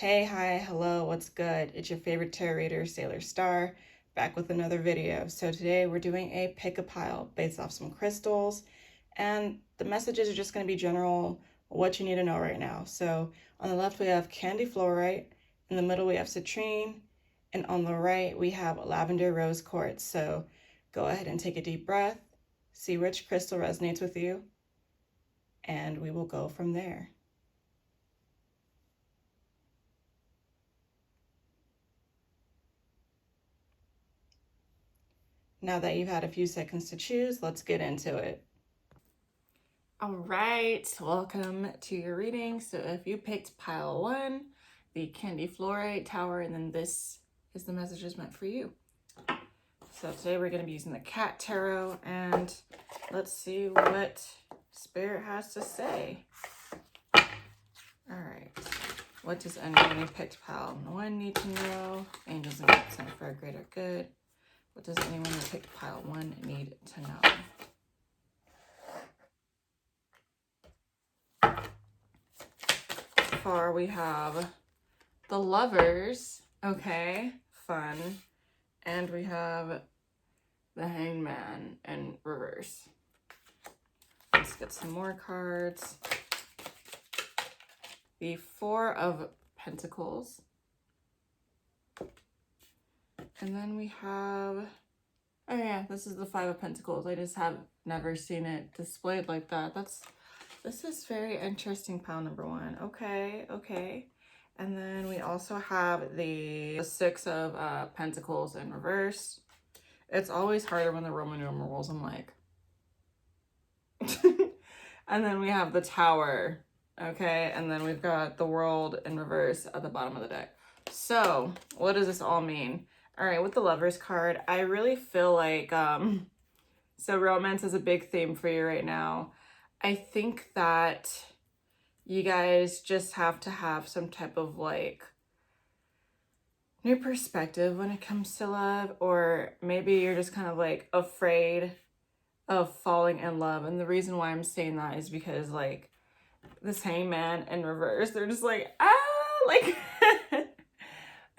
Hey, hi, hello, what's good? It's your favorite tarot reader, Sailor Star, back with another video. So today we're doing a pick a pile based off some crystals, and the messages are just going to be general, what you need to know right now. So on the left we have candy fluorite, in the middle we have citrine, and on the right we have lavender rose quartz. So go ahead and take a deep breath, see which crystal resonates with you, and we will go from there. Now that you've had a few seconds to choose, let's get into it. All right, welcome to your reading. So if you picked pile 1, the Candy Fluorite Tower, and then this is the messages meant for you. So today we're going to be using the Cat Tarot, and let's see what Spirit has to say. All right, what does anyone who picked pile 1 need to know? Angels and guides sent for a greater good. What does anyone who picked pile 1 need to know? Far we have the Lovers, okay, fun, and we have the Hangman in reverse. Let's get some more cards. The Four of Pentacles, and then we have, oh yeah, this is the Five of Pentacles. I just have never seen it displayed like that. This is very interesting, pile number 1. Okay. And then we also have the Six of Pentacles in reverse. It's always harder when the Roman numerals, I'm like. And then we have the Tower, okay? And then we've got the World in reverse at the bottom of the deck. So what does this all mean? All right, with the Lovers card, I really feel like, so romance is a big theme for you right now. I think that you guys just have to have some type of like new perspective when it comes to love, or maybe you're just kind of like afraid of falling in love. And the reason why I'm saying that is because like this Hangman in reverse, they're just like, like,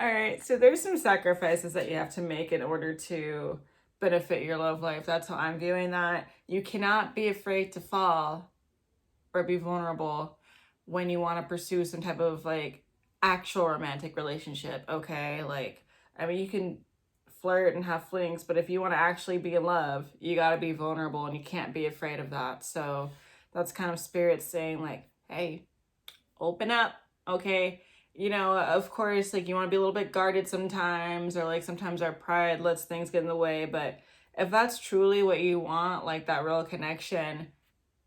all right. So there's some sacrifices that you have to make in order to benefit your love life. That's how I'm viewing that. You cannot be afraid to fall or be vulnerable when you want to pursue some type of like actual romantic relationship, okay? Like, I mean, you can flirt and have flings, but if you want to actually be in love, you got to be vulnerable and you can't be afraid of that. So that's kind of Spirit saying like, hey, open up, okay? You know, of course, like you want to be a little bit guarded sometimes, or like sometimes our pride lets things get in the way. But if that's truly what you want, like that real connection,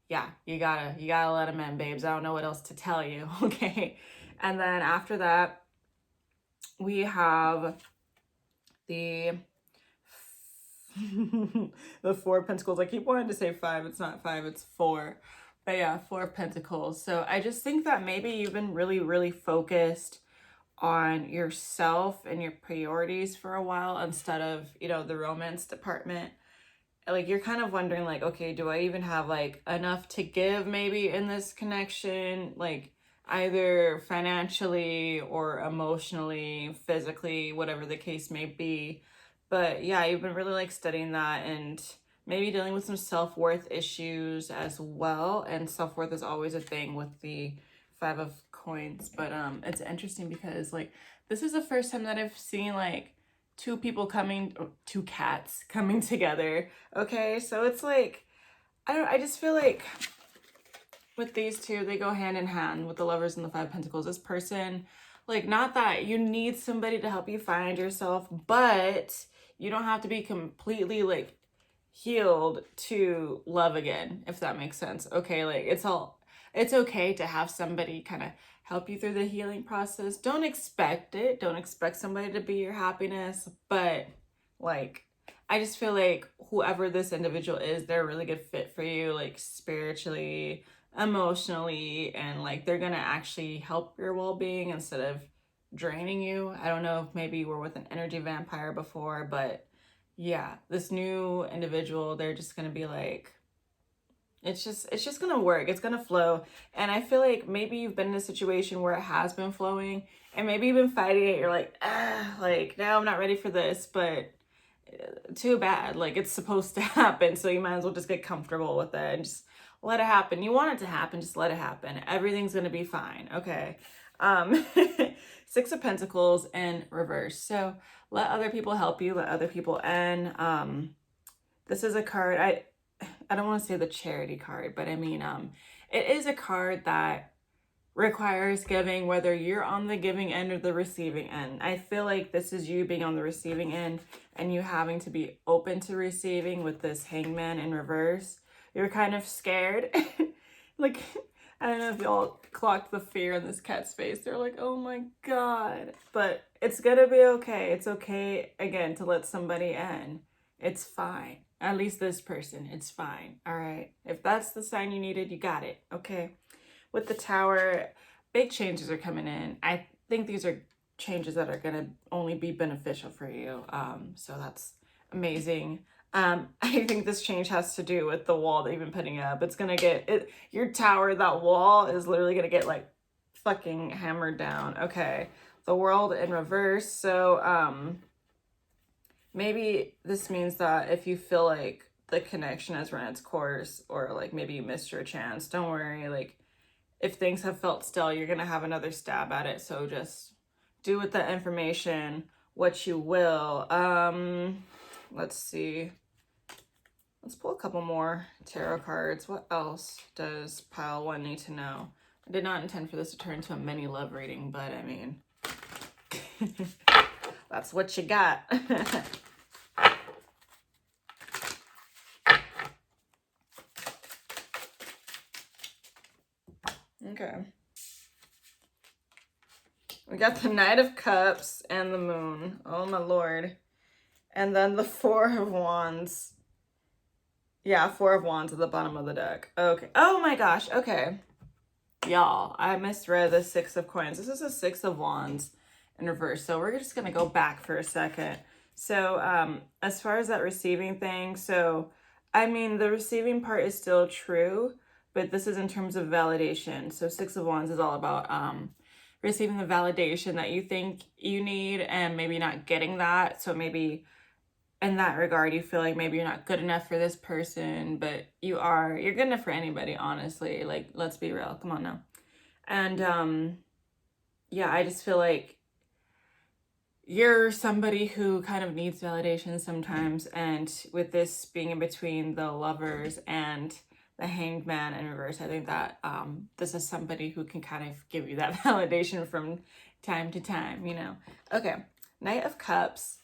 yeah, you gotta let them in, babes. I don't know what else to tell you, okay? And then after that, we have the the Four of Pentacles. I keep wanting to say 5. It's not 5, it's 4. But yeah, Four of Pentacles. So I just think that maybe you've been really, really focused on yourself and your priorities for a while instead of, you know, the romance department. Like you're kind of wondering like, okay, do I even have like enough to give maybe in this connection, like either financially or emotionally, physically, whatever the case may be. But yeah, you've been really like studying that and maybe dealing with some self-worth issues as well. And self-worth is always a thing with the Five of Coins. But it's interesting because like this is the first time that I've seen like two cats coming together, okay? So it's like, I just feel like with these two, they go hand in hand with the Lovers and the Five Pentacles. This person, like, not that you need somebody to help you find yourself, but you don't have to be completely like healed to love again, if that makes sense, okay? Like it's okay to have somebody kind of help you through the healing process. Don't expect it. Don't expect somebody to be your happiness. But like, I just feel like whoever this individual is, they're a really good fit for you, like spiritually, emotionally, and like they're gonna actually help your well-being instead of draining you. I don't know if maybe you were with an energy vampire before, but yeah, this new individual, they're just gonna be like, It's just gonna work. It's gonna flow. And I feel like maybe you've been in a situation where it has been flowing, and maybe you've been fighting it. You're like, like, no, I'm not ready for this, but too bad. Like, it's supposed to happen, so you might as well just get comfortable with it and just let it happen. You want it to happen, just let it happen. Everything's gonna be fine. Okay. um Six of Pentacles in reverse. So let other people help you, let other people in. This is a card, I don't want to say the charity card, but I mean, it is a card that requires giving, whether you're on the giving end or the receiving end. I feel like this is you being on the receiving end and you having to be open to receiving with this Hangman in reverse. You're kind of scared. Like, I don't know if y'all clocked the fear in this cat's face. They're like, oh my God. But it's gonna be okay. It's okay, again, to let somebody in. It's fine. At least this person, it's fine. All right. If that's the sign you needed, you got it. Okay. With the Tower, big changes are coming in. I think these are changes that are going to only be beneficial for you. So that's amazing. I think this change has to do with the wall that you've been putting up. It's going to get it. Your tower, that wall is literally going to get like fucking hammered down. Okay. The World in reverse. So, maybe this means that if you feel like the connection has run its course, or like maybe you missed your chance, don't worry. Like, if things have felt still, you're going to have another stab at it. So just do with that information what you will. Let's see. Let's pull a couple more tarot cards. What else does pile one need to know? I did not intend for this to turn into a mini love reading, but I mean, that's what you got. Okay. We got the Knight of Cups and the Moon. Oh my Lord. And then the Four of Wands. Yeah, Four of Wands at the bottom of the deck. Okay. Oh my gosh. Okay. Y'all, I misread the Six of Coins. This is a Six of Wands in reverse. So we're just going to go back for a second. So as far as that receiving thing, so I mean, the receiving part is still true, but this is in terms of validation. So Six of Wands is all about receiving the validation that you think you need and maybe not getting that. So maybe in that regard, you feel like maybe you're not good enough for this person, but you are. You're good enough for anybody, honestly. Like, let's be real. Come on now. And yeah, I just feel like you're somebody who kind of needs validation sometimes. And with this being in between the Lovers and the Hanged Man in reverse, I think that this is somebody who can kind of give you that validation from time to time, you know. Okay, Knight of Cups.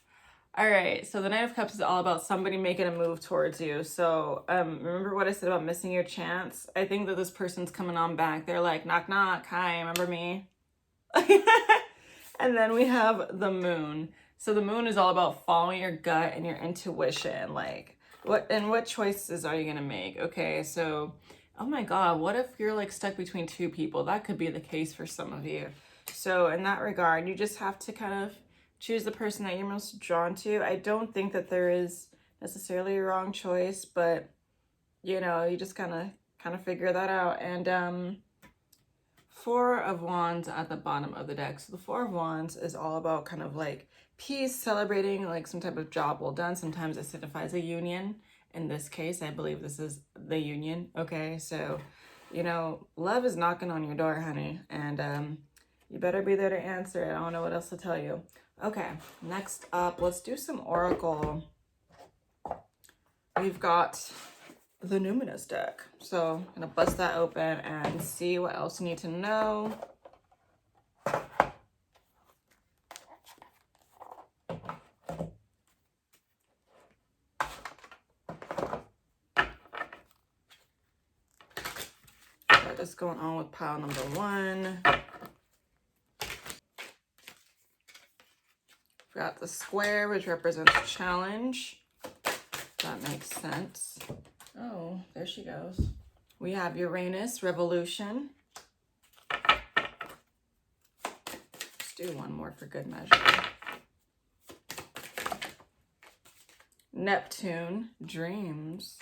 All right, so the Knight of Cups is all about somebody making a move towards you. So remember what I said about missing your chance? I think that this person's coming on back. They're like, knock, knock, hi, remember me? And then we have the Moon. So the Moon is all about following your gut and your intuition. Like, what choices are you gonna make? Okay, so, oh my God, what if you're like stuck between two people? That could be the case for some of you. So in that regard, you just have to kind of choose the person that you're most drawn to. I don't think that there is necessarily a wrong choice, but you know, you just kind of figure that out. And Four of Wands at the bottom of the deck. So the Four of Wands is all about kind of like peace, celebrating like some type of job well done. Sometimes it signifies a union. In this case, I believe this is the union. Okay, so, you know, love is knocking on your door, honey. And you better be there to answer it. I don't know what else to tell you. Okay, next up, let's do some Oracle. We've got the Numinous deck. So I'm gonna bust that open and see what else you need to know. What is going on with pile number one? We've got the square, which represents challenge. That makes sense. Oh, there she goes. We have Uranus, revolution. Let's do one more for good measure. Neptune, dreams.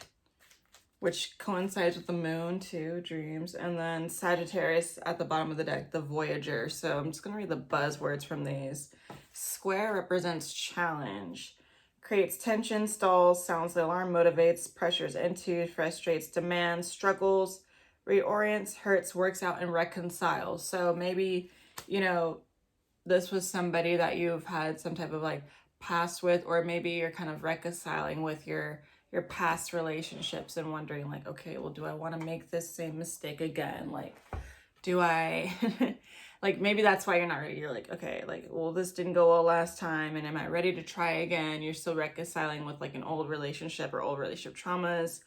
which coincides with the moon too, dreams. And then Sagittarius at the bottom of the deck, the Voyager. So I'm just going to read the buzzwords from these. Square represents challenge, creates tension, stalls, sounds the alarm, motivates, pressures into, frustrates, demands, struggles, reorients, hurts, works out, and reconciles. So maybe, you know, this was somebody that you've had some type of like past with, or maybe you're kind of reconciling with your past relationships and wondering like, okay, well, do I want to make this same mistake again? Like, do I like, maybe that's why you're not ready. You're like, okay, like, well, this didn't go well last time, and am I ready to try again? You're still reconciling with like an old relationship or old relationship traumas.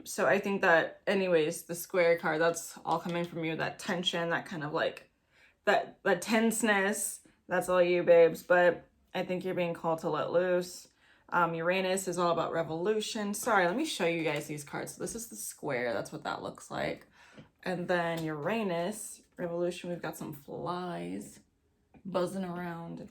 So I think that anyways, the Square card, that's all coming from you, that tension, that kind of like that tenseness, that's all you, babes. But I think you're being called to let loose. Uranus is all about revolution. Sorry, let me show you guys these cards. So this is the Square. That's what that looks like. And then Uranus, revolution, we've got some flies buzzing around.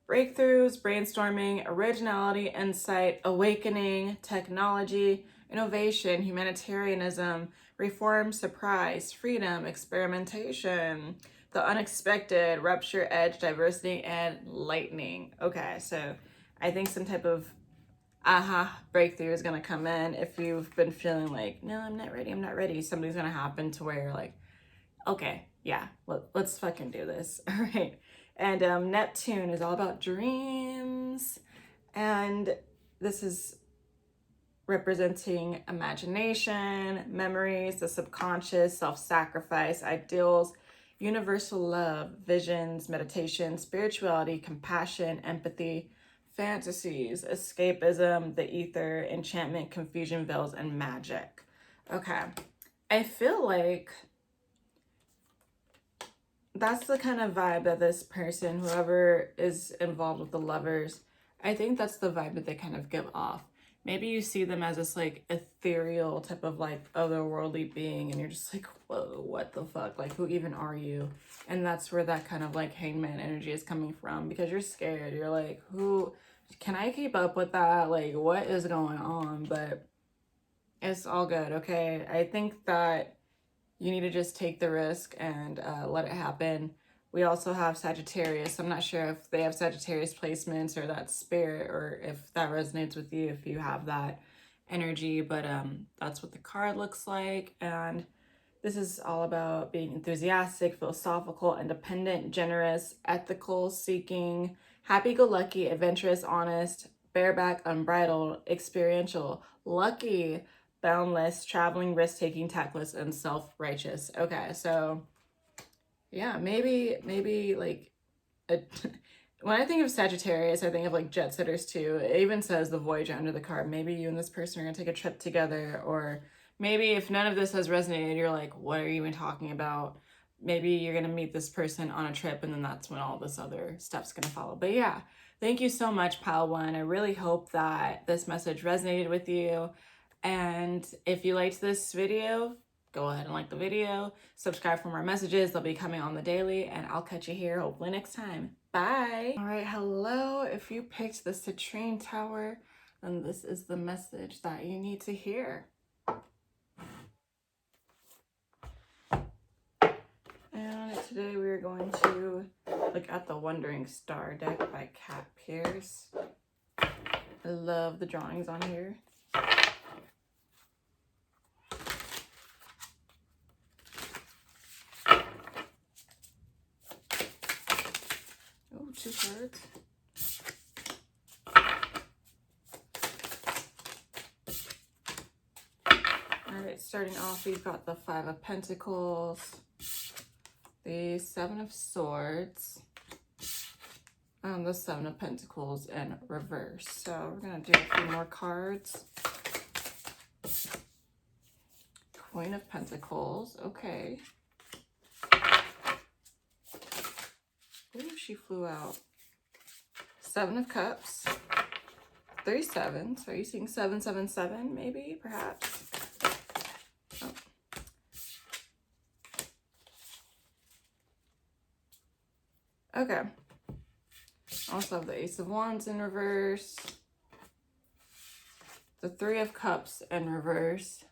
Breakthroughs, brainstorming, originality, insight, awakening, technology, innovation, humanitarianism, reform, surprise, freedom, experimentation, the unexpected, rupture, edge, diversity, and lightning. Okay, so I think some type of breakthrough is going to come in. If you've been feeling like, no, I'm not ready, something's going to happen to where you're like, okay, yeah, let's fucking do this. All right. And Neptune is all about dreams. And this is representing imagination, memories, the subconscious, self-sacrifice, ideals, universal love, visions, meditation, spirituality, compassion, empathy, fantasies, escapism, the ether, enchantment, confusion, veils, and magic. Okay. I feel like that's the kind of vibe that this person, whoever is involved with the lovers, I think that's the vibe that they kind of give off. Maybe you see them as this like ethereal type of like otherworldly being, and you're just like, whoa, what the fuck? Like, who even are you? And that's where that kind of like hangman energy is coming from, because you're scared. You're like, who can I keep up with that? Like, what is going on? But it's all good, okay? I think that you need to just take the risk and let it happen. We also have Sagittarius. I'm not sure if they have Sagittarius placements or that spirit, or if that resonates with you, if you have that energy, but that's what the card looks like. And this is all about being enthusiastic, philosophical, independent, generous, ethical, seeking, happy-go-lucky, adventurous, honest, bareback, unbridled, experiential, lucky, boundless, traveling, risk-taking, tactless, and self-righteous. Okay, so yeah, maybe like when I think of Sagittarius, I think of like jet setters too. It even says the Voyager under the card. Maybe you and this person are gonna take a trip together, or maybe if none of this has resonated, you're like, what are you even talking about? Maybe you're gonna meet this person on a trip, and then that's when all this other stuff's gonna follow. But yeah, thank you so much, Pile One. I really hope that this message resonated with you. And if you liked this video, go ahead and like the video, subscribe for more messages. They'll be coming on the daily, and I'll catch you here hopefully next time. Bye. All right, hello. If you picked the Citrine Tower, then this is the message that you need to hear. And today we are going to look at the Wandering Star deck by Kat Pierce. I love the drawings on here. Oh, 2 cards. All right, starting off, we've got the 5 of Pentacles, the 7 of Swords, and the 7 of Pentacles in reverse. So we're going to do a few more cards. Queen of Pentacles, okay. Ooh, she flew out. 7 of Cups, 3 sevens. Are you seeing 777 maybe, perhaps? Oh. Okay. Also have the Ace of Wands in reverse. the Three of Cups in reverse,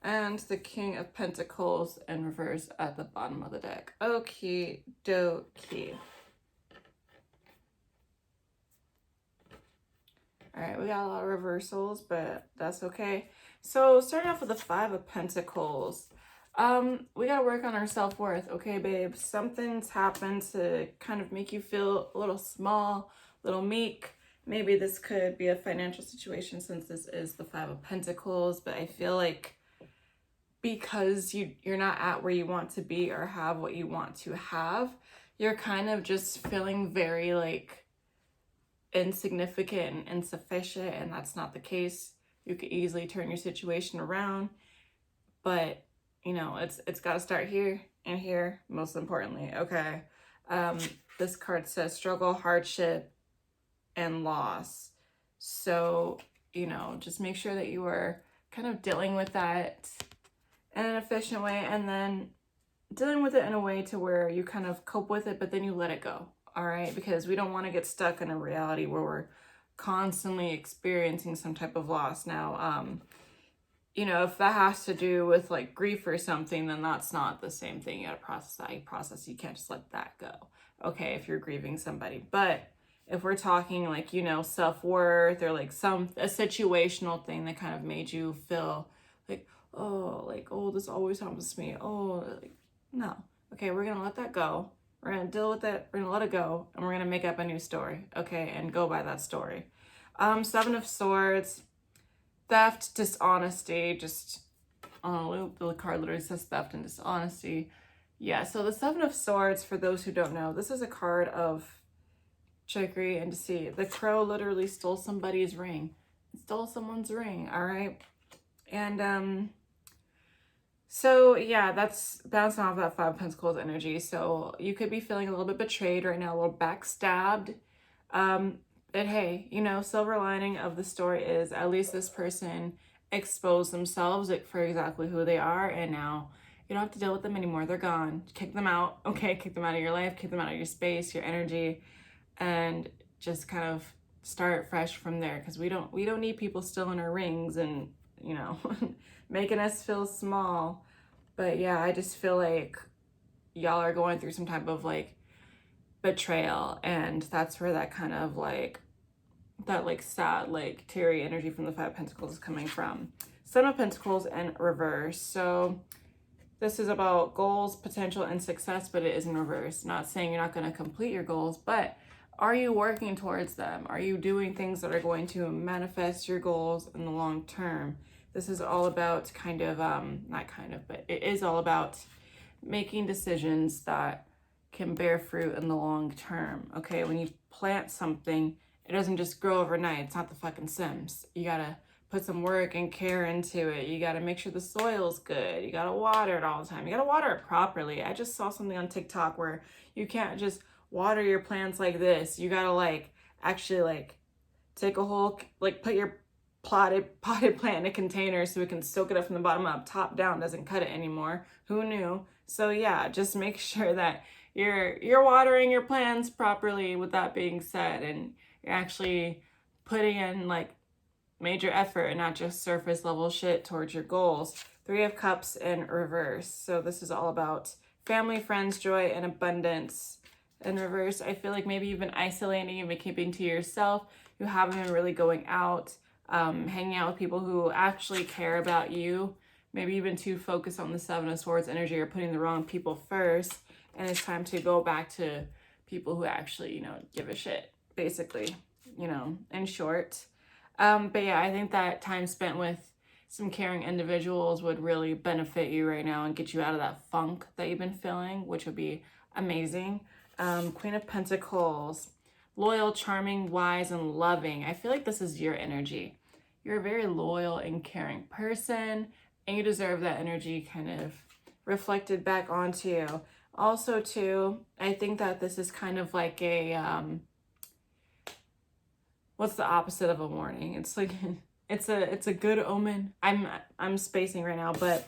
and the King of Pentacles in reverse at the bottom of the deck. Okie dokie. All right, we got a lot of reversals, but that's okay. So starting off with the Five of Pentacles, we gotta work on our self-worth, okay, babe? Something's happened to kind of make you feel a little small, a little meek. Maybe this could be a financial situation since this is the Five of Pentacles, but I feel like because you're not at where you want to be or have what you want to have, you're kind of just feeling very like insignificant and insufficient, and that's not the case. You could easily turn your situation around, but you know, it's got to start here and here, most importantly, okay? This card says struggle, hardship, and loss. So, you know, just make sure that you are kind of dealing with that in an efficient way, and then dealing with it in a way to where you kind of cope with it, but then you let it go, all right? Because we don't want to get stuck in a reality where we're constantly experiencing some type of loss. Now, you know, if that has to do with like grief or something, then that's not the same thing. You gotta process that. You can't just let that go, okay, if you're grieving somebody. But if we're talking like, you know, self-worth or like a situational thing that kind of made you feel like, oh, this always happens to me. Oh, like, no. Okay, we're gonna let that go. We're gonna deal with it. We're gonna let it go, and we're gonna make up a new story, okay, and go by that story. Seven of Swords, theft, dishonesty, just on a loop. The card literally says theft and dishonesty. Yeah, so the Seven of Swords, for those who don't know, this is a card of trickery and deceit. The crow literally stole somebody's ring. It stole someone's ring, all right? And so yeah, that's bouncing off that Five of Pentacles energy. So you could be feeling a little bit betrayed right now, a little backstabbed. But hey, you know, silver lining of the story is at least this person exposed themselves for exactly who they are, and now you don't have to deal with them anymore. They're gone. Kick them out, okay? Kick them out of your life, kick them out of your space, your energy, and just kind of start fresh from there, because we don't need people still in our rings and, you know, making us feel small. But yeah, I just feel like y'all are going through some type of like betrayal, and that's where that kind of like that like sad like teary energy from the Five of Pentacles is coming from. Seven of Pentacles in reverse. So this is about goals, potential, and success, but it is in reverse. Not saying you're not going to complete your goals, but are you working towards them? Are you doing things that are going to manifest your goals in the long term? This is all about kind of, not kind of, but it is all about making decisions that can bear fruit in the long term, okay? When you plant something, it doesn't just grow overnight. It's not the fucking Sims. You gotta put some work and care into it. You gotta make sure the soil's good. You gotta water it all the time. You gotta water it properly. I just saw something on TikTok where you can't just water your plants like this. You gotta like actually like take a whole, like put your potted plant in a container so it can soak it up from the bottom up. Top down doesn't cut it anymore. Who knew? So yeah, just make sure that you're watering your plants properly, with that being said, and you're actually putting in like major effort and not just surface level shit towards your goals. Three of Cups in reverse. So this is all about family, friends, joy, and abundance. In reverse, I feel like maybe you've been isolating, you've been keeping to yourself. You haven't been really going out, hanging out with people who actually care about you. Maybe you've been too focused on the Seven of Swords energy, or putting the wrong people first. And it's time to go back to people who actually, you know, give a shit, basically, you know, in short. But yeah, I think that time spent with some caring individuals would really benefit you right now and get you out of that funk that you've been feeling, which would be amazing. Queen of Pentacles, loyal, charming, wise, and loving. I feel like this is your energy. You're a very loyal and caring person, and you deserve that energy kind of reflected back onto you. Also, too, I think that this is kind of like a, what's the opposite of a warning? It's like, it's a good omen. I'm spacing right now, but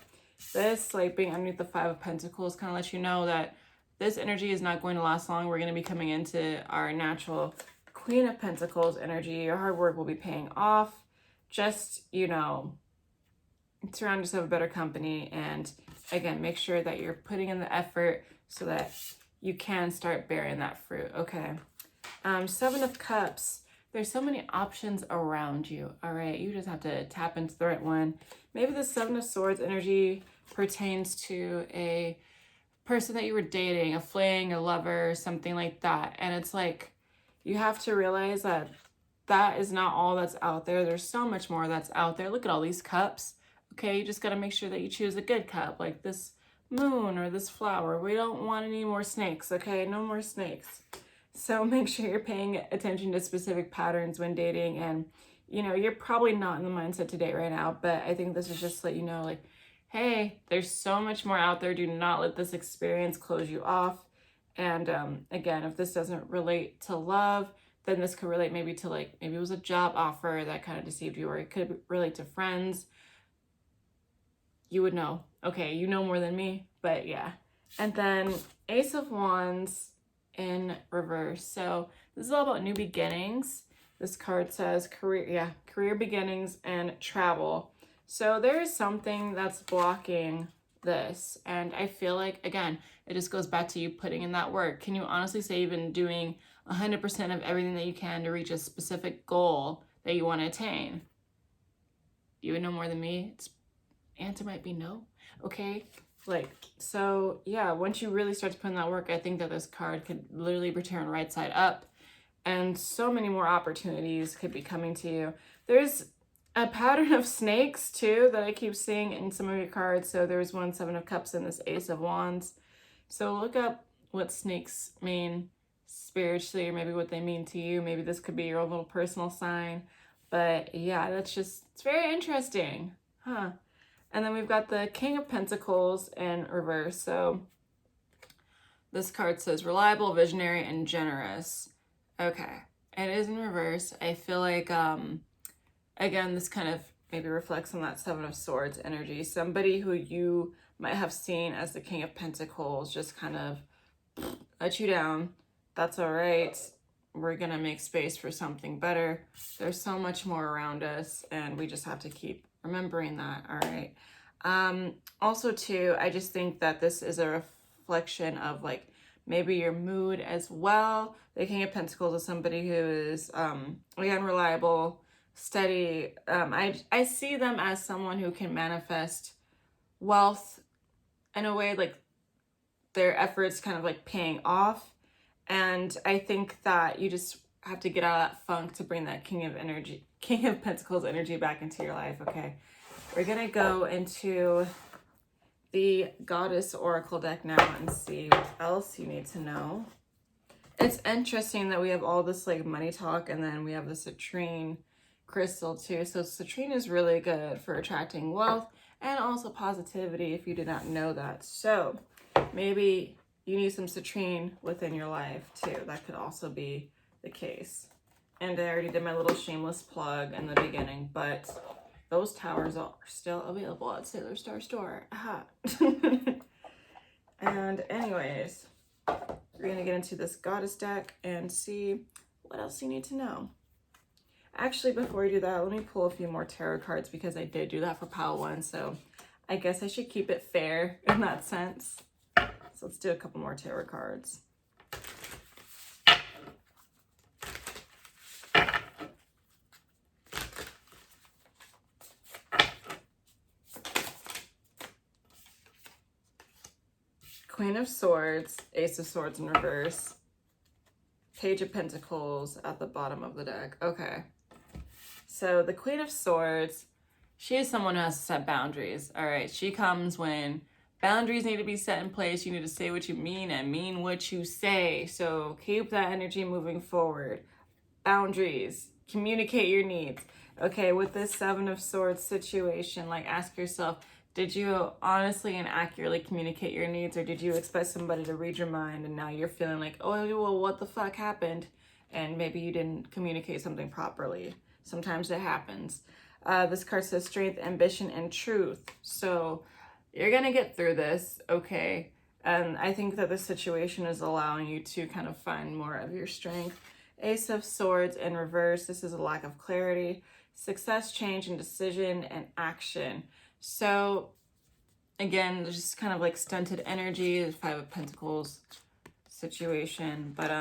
this, like being underneath the Five of Pentacles, kind of lets you know that this energy is not going to last long. We're going to be coming into our natural Queen of Pentacles energy. Your hard work will be paying off. just, surround yourself with better company. And again, make sure that you're putting in the effort so that you can start bearing that fruit. Okay. Seven of Cups. There's so many options around you. All right. You just have to tap into the right one. Maybe the Seven of Swords energy pertains to a person that you were dating, a fling, a lover, something like that. And it's like, you have to realize that that is not all that's out there. There's so much more that's out there. Look at all these cups. Okay, you just got to make sure that you choose a good cup, like this moon or this flower. We don't want any more snakes, okay? No more snakes. So make sure you're paying attention to specific patterns when dating. And, you're probably not in the mindset to date right now, but I think this is just to let you know, like, hey, there's so much more out there. Do not let this experience close you off. And again, if this doesn't relate to love, then this could relate maybe to maybe it was a job offer that kind of deceived you, or it could relate to friends. You would know. Okay, you know more than me, but yeah. And then Ace of Wands in reverse. So this is all about new beginnings. This card says career beginnings and travel. So there is something that's blocking this. And I feel like, again, it just goes back to you putting in that work. Can you honestly say you've been doing 100% of everything that you can to reach a specific goal that you want to attain? You would know more than me. Answer might be no. Okay. So yeah, once you really start to put in that work, I think that this card could literally return right side up, and so many more opportunities could be coming to you. There's a pattern of snakes too that I keep seeing in some of your cards. So there's one Seven of Cups and this Ace of Wands. So look up what snakes mean spiritually, or maybe what they mean to you. Maybe this could be your own little personal sign. But yeah, it's very interesting. Huh. And then we've got the King of Pentacles in reverse. So this card says reliable, visionary, and generous. Okay. It is in reverse. I feel like, again, this kind of maybe reflects on that Seven of Swords energy. Somebody who you might have seen as the King of Pentacles just kind of let you down. That's all right. We're going to make space for something better. There's so much more around us, and we just have to keep remembering that. All right. Also too, I just think that this is a reflection of maybe your mood as well. The King of Pentacles is somebody who is, again, reliable, steady. I see them as someone who can manifest wealth in a way, their efforts kind of paying off. And I think that you just have to get out of that funk to bring that King of Pentacles energy back into your life. Okay. We're going to go into the Goddess Oracle deck now and see what else you need to know. It's interesting that we have all this money talk, and then we have the citrine crystal too. So citrine is really good for attracting wealth and also positivity, if you did not know that. So maybe you need some citrine within your life too. That could also be the case. And I already did my little shameless plug in the beginning, but those towers are still available at Sailor Star Store. Aha. And anyways, we're going to get into this goddess deck and see what else you need to know. Actually, before we do that, let me pull a few more tarot cards, because I did do that for pile 1. So I guess I should keep it fair in that sense. So let's do a couple more tarot cards. Queen of Swords, Ace of Swords in reverse, Page of Pentacles at the bottom of the deck. Okay. So the Queen of Swords, she is someone who has to set boundaries. All right. She comes when boundaries need to be set in place. You need to say what you mean and mean what you say. So keep that energy moving forward. Boundaries. Communicate your needs. Okay. With this Seven of Swords situation, ask yourself, did you honestly and accurately communicate your needs, or did you expect somebody to read your mind and now you're feeling like, oh, well, what the fuck happened? And maybe you didn't communicate something properly. Sometimes it happens. This card says strength, ambition, and truth. So you're going to get through this, okay? And I think that this situation is allowing you to kind of find more of your strength. Ace of Swords in reverse. This is a lack of clarity. success, change, and decision and action. So again, there's just kind of like stunted energy, the Five of Pentacles situation, but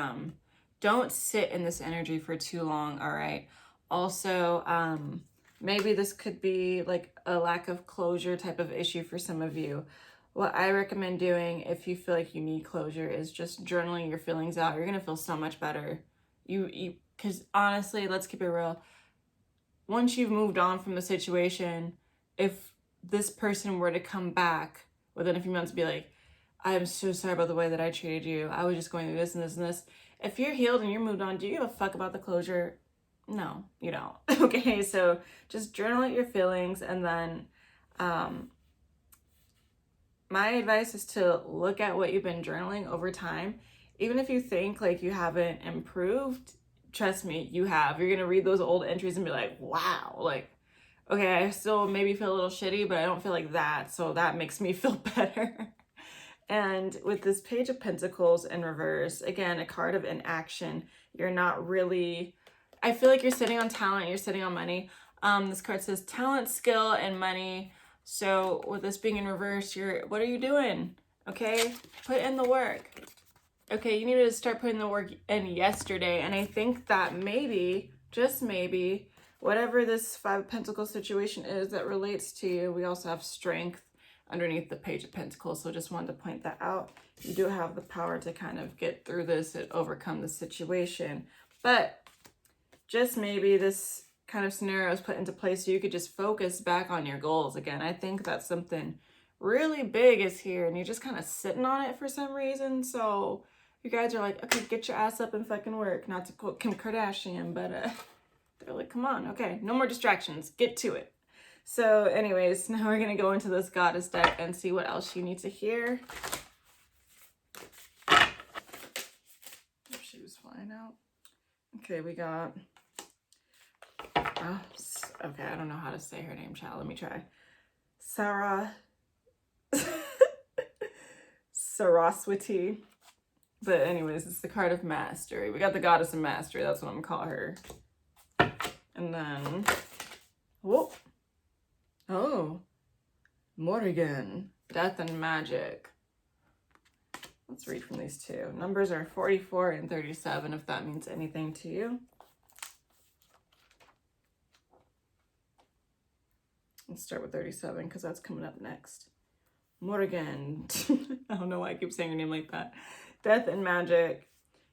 don't sit in this energy for too long, all right? Also, maybe this could be like a lack of closure type of issue for some of you. What I recommend doing if you feel like you need closure is just journaling your feelings out. You're gonna feel so much better. Because honestly, let's keep it real. Once you've moved on from the situation, if this person were to come back within a few months and be like, I'm so sorry about the way that I treated you. I was just going through this and this and this. If you're healed and you're moved on, do you give a fuck about the closure? No, you don't. Okay, so just journal out your feelings, and then my advice is to look at what you've been journaling over time. Even if you think like you haven't improved, trust me, you have. You're gonna read those old entries and be like, wow, like, okay, I still maybe feel a little shitty, but I don't feel like that, so that makes me feel better. And with this Page of Pentacles in reverse, again, a card of inaction. You're not really, I feel like you're sitting on talent, you're sitting on money. This card says talent, skill, and money. So with this being in reverse, what are you doing? Okay, put in the work. Okay, you needed to start putting the work in yesterday. And I think that maybe, just maybe, whatever this Five of Pentacles situation is that relates to you, we also have strength underneath the Page of Pentacles. So just wanted to point that out. You do have the power to kind of get through this and overcome the situation. But just maybe this kind of scenario is put into place so you could just focus back on your goals again. I think that something really big is here and you're just kind of sitting on it for some reason. So you guys are like, okay, get your ass up and fucking work. Not to quote Kim Kardashian, but they're like, come on, okay, no more distractions, get to it. So anyways, now we're going to go into this Goddess deck and see what else you need to hear. She was flying out. Okay, we got, okay, I don't know how to say her name, child. Let me try. Saraswati. But anyways, it's the card of mastery. We got the Goddess of Mastery. That's what I'm going to call her. And then, whoop. Oh, Morrigan, Death and Magic. Let's read from these two. Numbers are 44 and 37, if that means anything to you. Let's start with 37, because that's coming up next. Morrigan. I don't know why I keep saying your name like that. Death and Magic.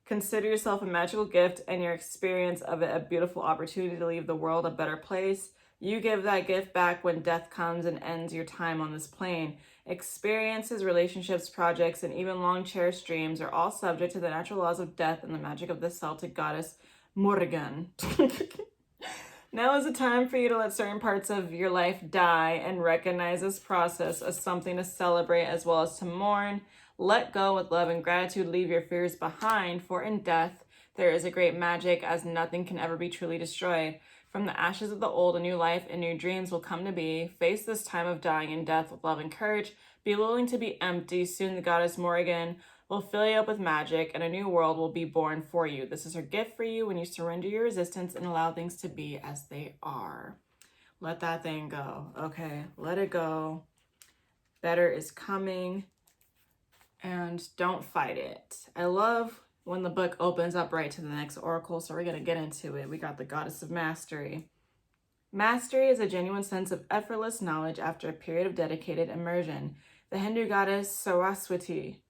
Consider yourself a magical gift and your experience of it a beautiful opportunity to leave the world a better place. You give that gift back when death comes and ends your time on this plane. Experiences, relationships, projects, and even long-cherished dreams are all subject to the natural laws of death and the magic of the Celtic goddess Morrigan. Now is the time for you to let certain parts of your life die and recognize this process as something to celebrate as well as to mourn. Let go with love and gratitude. Leave your fears behind, for in death there is a great magic, as nothing can ever be truly destroyed. From the ashes of the old, a new life and new dreams will come to be. Face this time of dying and death with love and courage. Be willing to be empty. Soon the goddess Morrigan will fill you up with magic and a new world will be born for you. This is her gift for you when you surrender your resistance and allow things to be as they are. Let that thing go. Okay, let it go. Better is coming. And don't fight it. I love when the book opens up right to the next oracle, so we're going to get into it. We got the Goddess of Mastery. Mastery is a genuine sense of effortless knowledge after a period of dedicated immersion. The Hindu goddess Saraswati,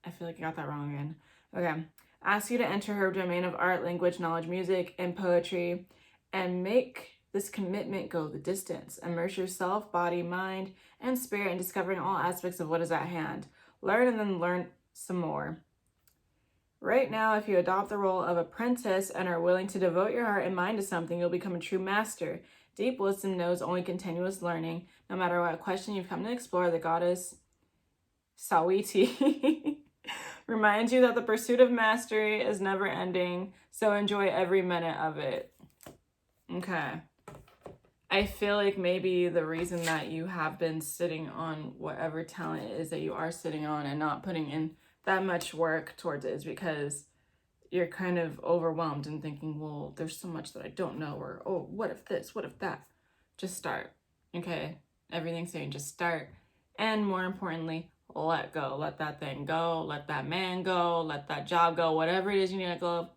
I feel like I got that wrong again. Okay. Asks you to enter her domain of art, language, knowledge, music, and poetry, and make this commitment go the distance. Immerse yourself, body, mind, and spirit in discovering all aspects of what is at hand. Learn and then learn some more. Right now, if you adopt the role of apprentice and are willing to devote your heart and mind to something, you'll become a true master. Deep wisdom knows only continuous learning. No matter what question you've come to explore, the goddess Sawiti reminds you that the pursuit of mastery is never ending, so enjoy every minute of it. Okay. I feel like maybe the reason that you have been sitting on whatever talent it is that you are sitting on and not putting in that much work towards it is because you're kind of overwhelmed and thinking, well, there's so much that I don't know, or, oh, what if this, what if that? Just start, okay? Everything's saying just start. And more importantly, let go. Let that thing go. Let that man go. Let that job go. Whatever it is you need to go.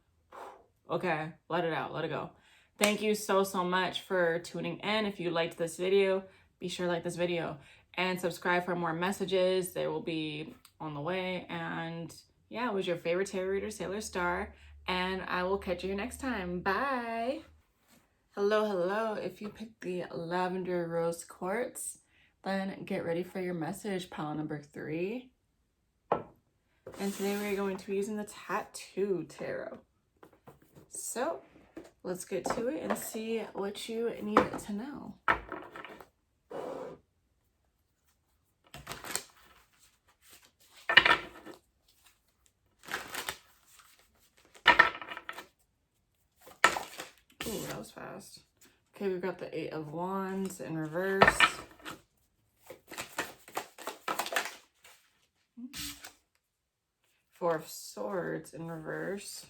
Okay, let it out. Let it go. Thank you so much for tuning in. If you liked this video, be sure to like this video and subscribe for more messages. They will be on the way. And yeah, it was your favorite tarot reader, Sailor Star. And I will catch you next time. Bye. Hello. If you picked the Lavender Rose Quartz, then get ready for your message, pile number 3. And today we're going to be using the Tattoo Tarot. So let's get to it and see what you need to know. Ooh, that was fast. Okay, we've got the 8 of Wands in reverse. Four of Swords in reverse.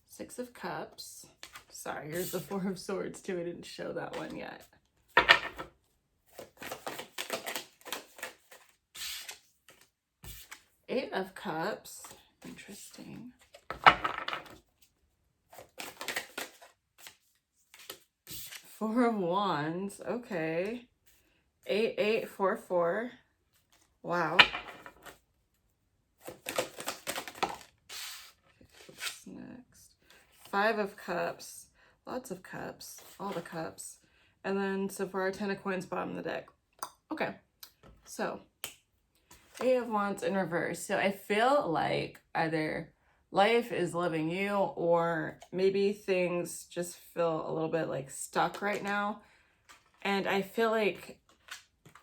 Six of Cups. Sorry, here's the Four of Swords too. I didn't show that one yet. Eight of Cups. Interesting. Four of Wands. Okay. 8844. Wow. What's next? Five of Cups. Lots of cups. All the cups. And then so far 10 of Coins bottom of the deck. Okay. So 8 of Wands in reverse. So I feel like either life is loving you, or maybe things just feel a little bit like stuck right now. And I feel like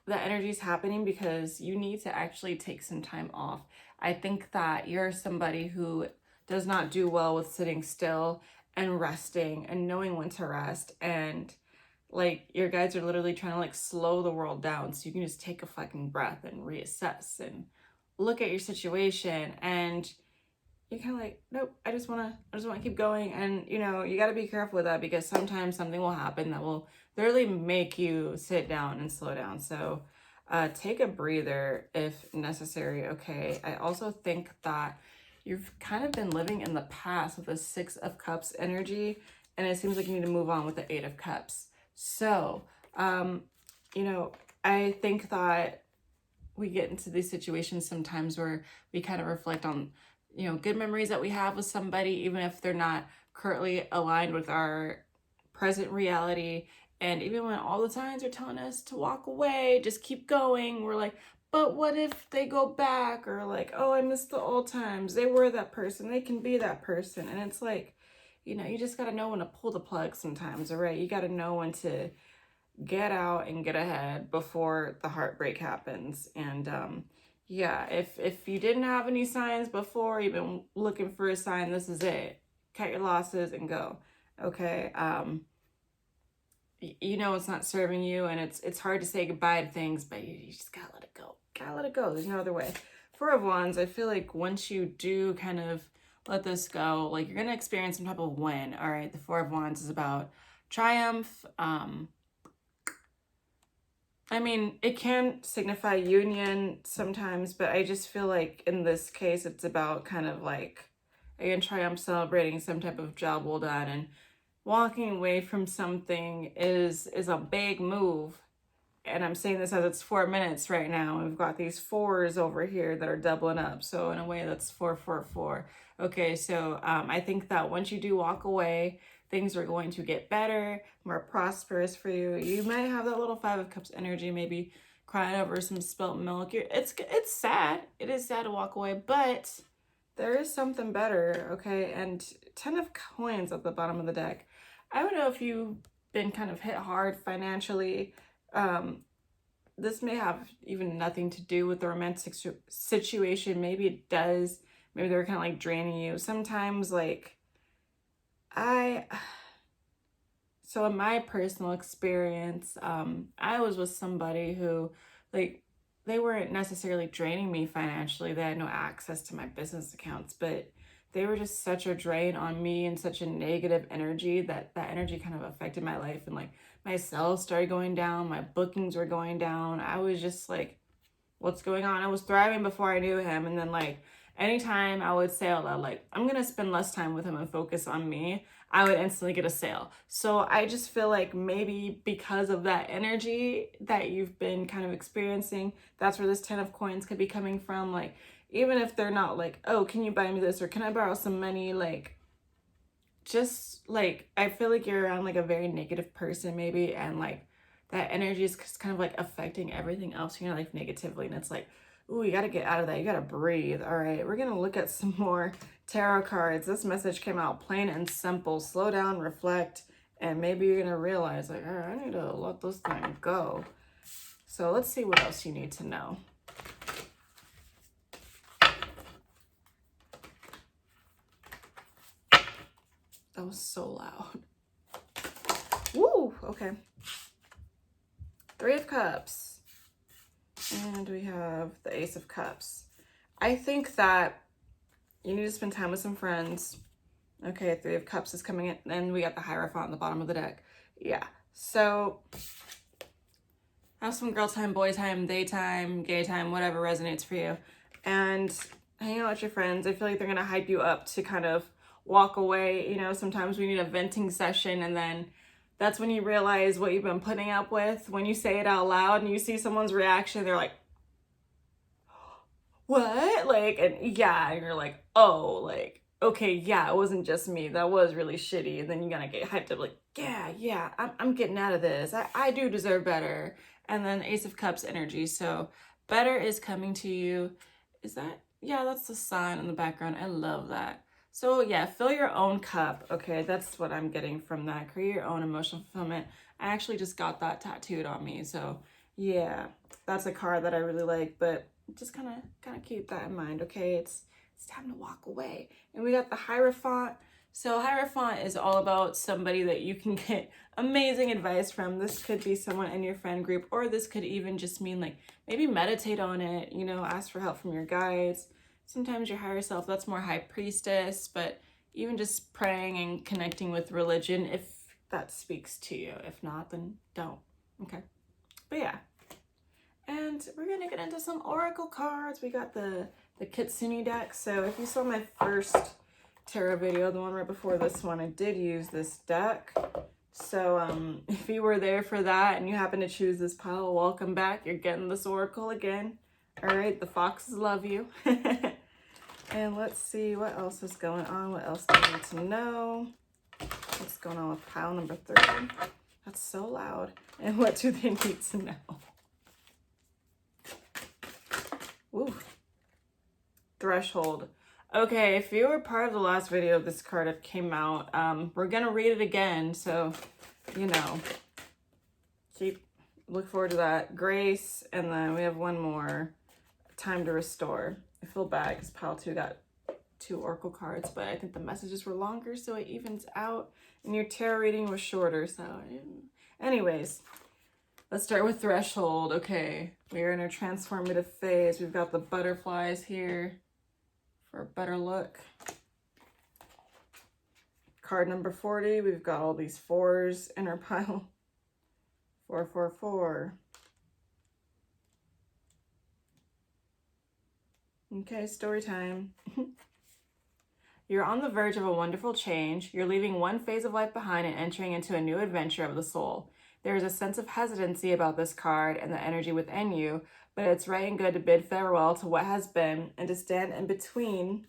the energy is happening because you need to actually take some time off. I think that you're somebody who does not do well with sitting still and resting and knowing when to rest. And like your guides are literally trying to like slow the world down so you can just take a fucking breath and reassess and look at your situation. And you're kind of like, nope, I just want to keep going. And you know, you got to be careful with that because sometimes something will happen that will literally make you sit down and slow down. So take a breather if necessary. Okay. I also think that you've kind of been living in the past with the 6 of Cups energy, and it seems like you need to move on with the 8 of Cups. So, you know, I think that we get into these situations sometimes where we kind of reflect on, you know, good memories that we have with somebody, even if they're not currently aligned with our present reality. And even when all the signs are telling us to walk away, just keep going, we're like, but what if they go back? Or like, oh, I miss the old times. They were that person. They can be that person. And it's like, you know, you just got to know when to pull the plug sometimes, all right? You got to know when to get out and get ahead before the heartbreak happens. And yeah, if you didn't have any signs before, you've been looking for a sign, this is it. Cut your losses and go. Okay. You know it's not serving you, and it's hard to say goodbye to things, but you just gotta let it go. Gotta let it go. There's no other way. Four of Wands, I feel like once you do kind of let this go, like you're gonna experience some type of win. All right, the Four of Wands is about triumph. I mean, it can signify union sometimes, but I just feel like in this case, it's about kind of like, again, triumph, celebrating some type of job well done, and walking away from something is a big move. And I'm saying this as it's 4 minutes right now. We've got these 4s over here that are doubling up. So in a way, that's 4, 4, 4. Okay, so I think that once you do walk away, things are going to get better, more prosperous for you. You might have that little 5 of Cups energy, maybe crying over some spilt milk. It's sad. It is sad to walk away, but there is something better, okay? And 10 of Coins at the bottom of the deck. I don't know if you've been kind of hit hard financially. This may have even nothing to do with the romantic situation. Maybe it does. Maybe they're kind of like draining you. Sometimes like So in my personal experience, I was with somebody who, like, they weren't necessarily draining me financially. They had no access to my business accounts, but they were just such a drain on me and such a negative energy that that energy kind of affected my life. And like my sales started going down, my bookings were going down. I was just like, what's going on? I was thriving before I knew him. And then like anytime I would say out loud, like, I'm gonna spend less time with him and focus on me, I would instantly get a sale. So I just feel like maybe because of that energy that you've been kind of experiencing, that's where this 10 of coins could be coming from. Like, even if they're not like, oh, can you buy me this? Or can I borrow some money? Like, just like, I feel like you're around like a very negative person maybe. And like that energy is just kind of like affecting everything else in your life negatively. And it's like, ooh, you got to get out of that. You got to breathe. All right, we're going to look at some more tarot cards. This message came out plain and simple. Slow down, reflect, and maybe you're going to realize like, all right, I need to let this thing go. So let's see what else you need to know. That was so loud. Woo, okay. 3 of Cups. And we have the Ace of Cups. I think that you need to spend time with some friends. Okay, 3 of Cups is coming in. And we got the Hierophant on the bottom of the deck. Yeah. So have some girl time, boy time, daytime, gay time, whatever resonates for you. And hang out with your friends. I feel like they're going to hype you up to kind of walk away. You know, sometimes we need a venting session, and then that's when you realize what you've been putting up with. When you say it out loud and you see someone's reaction, they're like, what? Like, and yeah, and you're like, oh, like, okay, yeah, it wasn't just me. That was really shitty. And then you're gonna get hyped up like, yeah, I'm getting out of this. I do deserve better. And then Ace of Cups energy. So better is coming to you. Is that, yeah, that's the sign in the background. I love that. So yeah, fill your own cup. Okay, that's what I'm getting from that. Create your own emotional fulfillment. I actually just got that tattooed on me. So yeah, that's a card that I really like, but just kind of keep that in mind. Okay, it's time to walk away. And we got the Hierophant. So Hierophant is all about somebody that you can get amazing advice from. This could be someone in your friend group, or this could even just mean like maybe meditate on it, you know, ask for help from your guides. Sometimes your higher self, that's more High Priestess, but even just praying and connecting with religion if that speaks to you. If not, then don't. Okay. But yeah. And we're going to get into some oracle cards. We got the Kitsune deck. So if you saw my first tarot video, the one right before this one, I did use this deck. So if you were there for that and you happen to choose this pile, welcome back. You're getting this oracle again. All right, the foxes love you. And let's see what else is going on. What else do you need to know? What's going on with pile number 3? That's so loud. And what do they need to know? Ooh. Threshold. Okay, if you were part of the last video this card came out, we're gonna read it again, so you know, look forward to that. Grace, and then we have one more, Time to Restore. I feel bad because pile 2 got 2 oracle cards, but I think the messages were longer, so it evens out, and your tarot reading was shorter. So anyways, let's start with Threshold. Okay, we are in a transformative phase. We've got the butterflies here for a better look. Card number 40, we've got all these 4s in our pile. 4, 4, 4. Okay, story time. You're on the verge of a wonderful change. You're leaving one phase of life behind and entering into a new adventure of the soul. There is a sense of hesitancy about this card and the energy within you, but it's right and good to bid farewell to what has been and to stand in between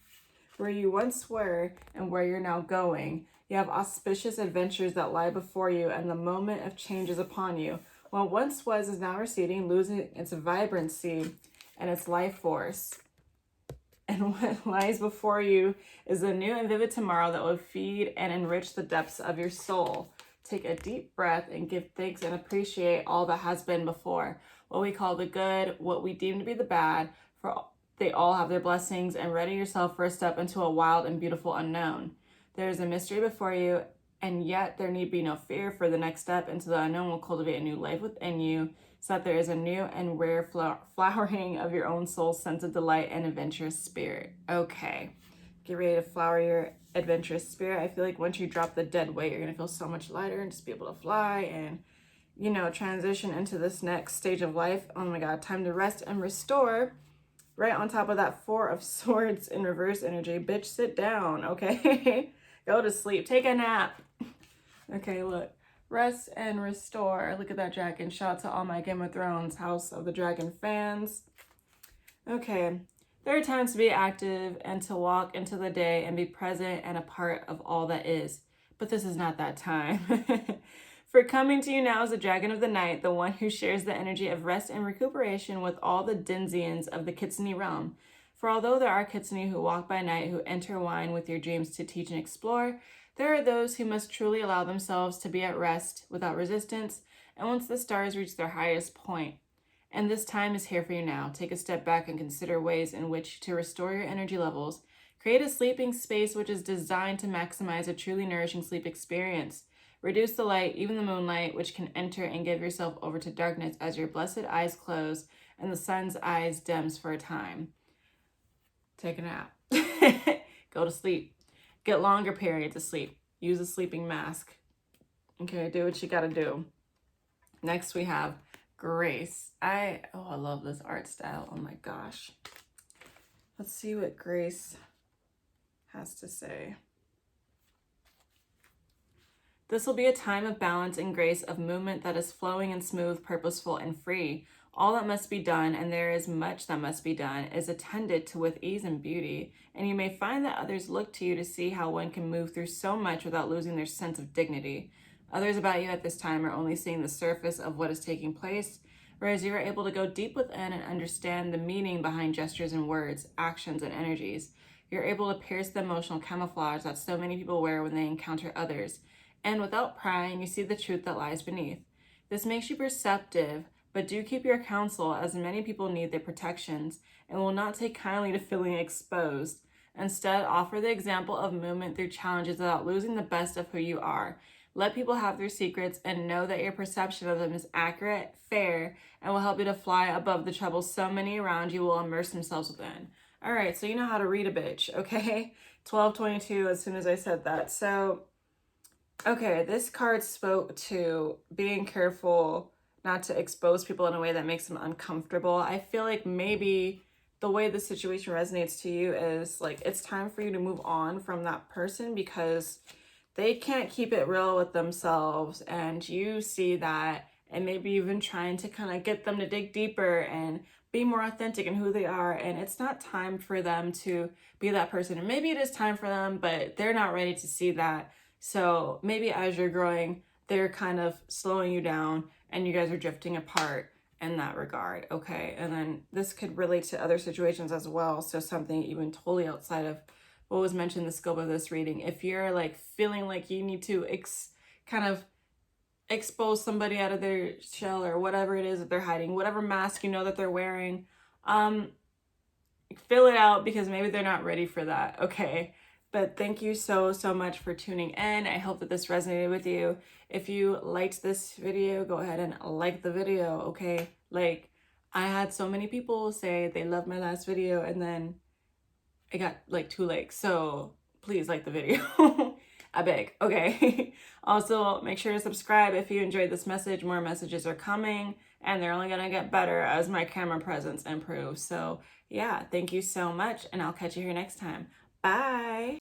where you once were and where you're now going. You have auspicious adventures that lie before you, and the moment of change is upon you. What once was is now receding, losing its vibrancy and its life force. And what lies before you is a new and vivid tomorrow that will feed and enrich the depths of your soul. Take a deep breath and give thanks and appreciate all that has been before. What we call the good, what we deem to be the bad, for they all have their blessings, and ready yourself for a step into a wild and beautiful unknown. There is a mystery before you, and yet there need be no fear, for the next step into the unknown will cultivate a new life within you, so that there is a new and rare flowering of your own soul's sense of delight and adventurous spirit. Okay, get ready to flower your adventurous spirit. I feel like once you drop the dead weight, you're going to feel so much lighter and just be able to fly and, you know, transition into this next stage of life. Oh my God, time to rest and restore. Right on top of that Four of Swords in reverse energy. Bitch, sit down, okay? Go to sleep. Take a nap. Okay, look. Rest and restore. Look at that dragon. Shout out to all my Game of Thrones House of the Dragon fans. Okay. There are times to be active and to walk into the day and be present and a part of all that is. But this is not that time. For coming to you now is the Dragon of the Night, the one who shares the energy of rest and recuperation with all the Denzians of the Kitsune realm. For although there are Kitsune who walk by night who intertwine with your dreams to teach and explore, there are those who must truly allow themselves to be at rest without resistance, and once the stars reach their highest point. And this time is here for you now. Take a step back and consider ways in which to restore your energy levels. Create a sleeping space which is designed to maximize a truly nourishing sleep experience. Reduce the light, even the moonlight, which can enter and give yourself over to darkness as your blessed eyes close and the sun's eyes dims for a time. Take a nap. Go to sleep. Get longer periods of sleep. Use a sleeping mask. Okay, do what you gotta do. Next we have Grace. I love this art style. Oh my gosh. Let's see what Grace has to say. This will be a time of balance and grace, of movement that is flowing and smooth, purposeful and free. All that must be done, and there is much that must be done, is attended to with ease and beauty, and you may find that others look to you to see how one can move through so much without losing their sense of dignity. Others about you at this time are only seeing the surface of what is taking place, whereas you are able to go deep within and understand the meaning behind gestures and words, actions and energies. You're able to pierce the emotional camouflage that so many people wear when they encounter others, and without prying, you see the truth that lies beneath. This makes you perceptive, but do keep your counsel, as many people need their protections and will not take kindly to feeling exposed. Instead, offer the example of movement through challenges without losing the best of who you are. Let people have their secrets and know that your perception of them is accurate, fair, and will help you to fly above the troubles so many around you will immerse themselves within. All right, so you know how to read a bitch, okay? 1222 as soon as I said that. So, okay, this card spoke to being careful not to expose people in a way that makes them uncomfortable. I feel like maybe the way the situation resonates to you is like it's time for you to move on from that person because they can't keep it real with themselves, and you see that, and maybe you've been trying to kind of get them to dig deeper and be more authentic in who they are, and it's not time for them to be that person. And maybe it is time for them, but they're not ready to see that. So maybe as you're growing, they're kind of slowing you down and you guys are drifting apart in that regard, okay? And then this could relate to other situations as well. So something even totally outside of what was mentioned in the scope of this reading. If you're like feeling like you need to kind of expose somebody out of their shell or whatever it is that they're hiding, whatever mask you know that they're wearing, fill it out because maybe they're not ready for that, okay? But thank you so much for tuning in. I hope that this resonated with you. If you liked this video, go ahead and like the video, okay? Like, I had so many people say they loved my last video and then I got like 2 likes. So please like the video. I beg, okay? Also, make sure to subscribe if you enjoyed this message. More messages are coming and they're only gonna get better as my camera presence improves. So yeah, thank you so much and I'll catch you here next time. Bye.